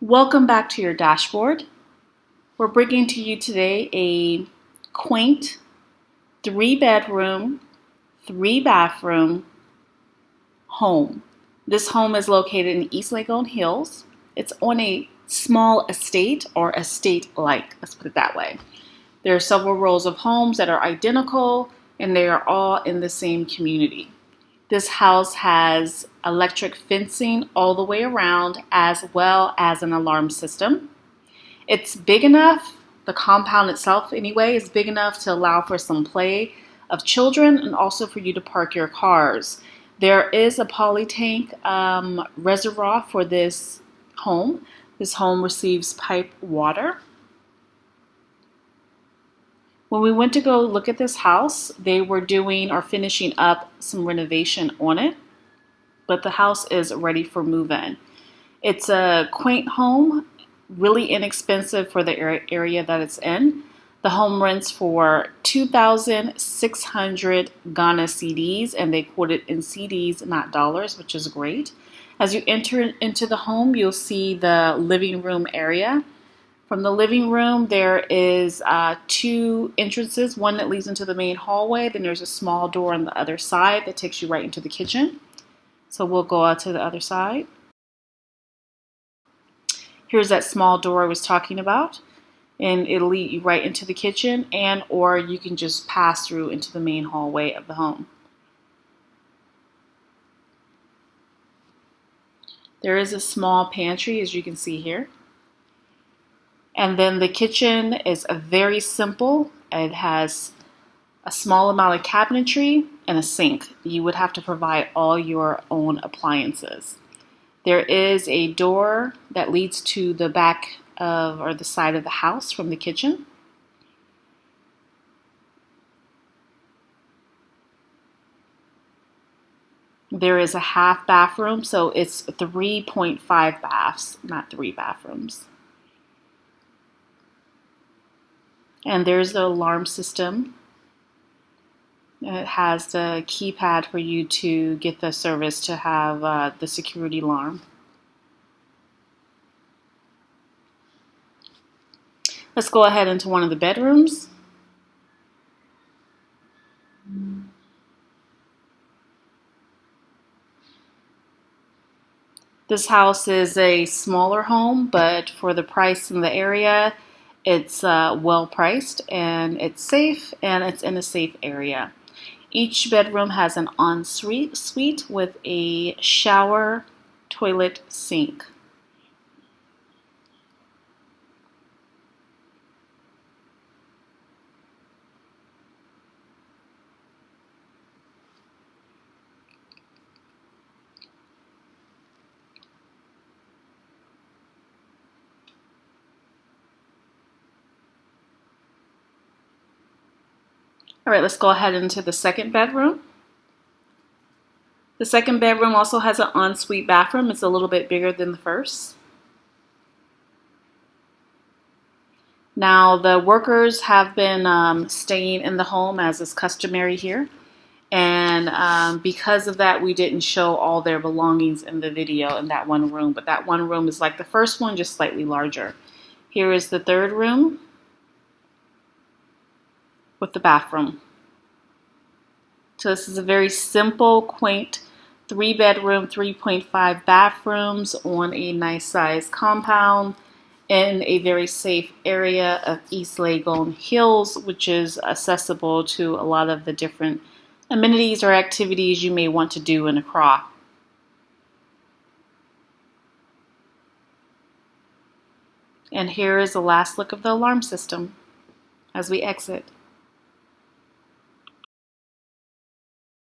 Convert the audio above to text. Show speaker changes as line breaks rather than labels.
Welcome back to your dashboard. We're bringing to you today a quaint 3-bedroom, 3-bathroom home. This home is located in East LEGON Hills. It's on a small estate or estate-like, let's put it that way. There are several rows of homes that are identical and they are all in the same community. This house has electric fencing all the way around as well as an alarm system. It's big enough, the compound itself anyway, is big enough to allow for some play of children and also for you to park your cars. There is a poly tank reservoir for this home. This home receives piped water. When we went to go look at this house, they were doing or finishing up some renovation on it, but the house is ready for move-in. It's a quaint home, really inexpensive for the area that it's in. The home rents for 2,600 Ghana cedis, and they quote it in cedis, not dollars, which is great. As you enter into the home, you'll see the living room area. From the living room, there is 2 entrances, one that leads into the main hallway, then there's a small door on the other side that takes you right into the kitchen. So we'll go out to the other side. Here's that small door I was talking about, and it'll lead you right into the kitchen, and or you can just pass through into the main hallway of the home. There is a small pantry, as you can see here. And then the kitchen is very simple. It has a small amount of cabinetry and a sink. You would have to provide all your own appliances. There is a door that leads to the back of or the side of the house from the kitchen. There is a half bathroom, so it's 3.5 baths, not 3 bathrooms. And there's the alarm system. It has the keypad for you to get the service to have the security alarm. Let's go ahead into one of the bedrooms. This house is a smaller home, but for the price in the area, it's well priced and it's safe and it's in a safe area. Each bedroom has an ensuite with a shower, toilet, sink. All right, let's go ahead into the second bedroom. The second bedroom also has an ensuite bathroom. It's a little bit bigger than the first. Now, the workers have been staying in the home as is customary here. And because of that, we didn't show all their belongings in the video in that one room. But that one room is like the first one, just slightly larger. Here is the third room with the bathroom. So this is a very simple, quaint 3-bedroom, 3.5 bathrooms on a nice size compound in a very safe area of East LEGON Hills, which is accessible to a lot of the different amenities or activities you may want to do in Accra. And here is the last look of the alarm system as we exit.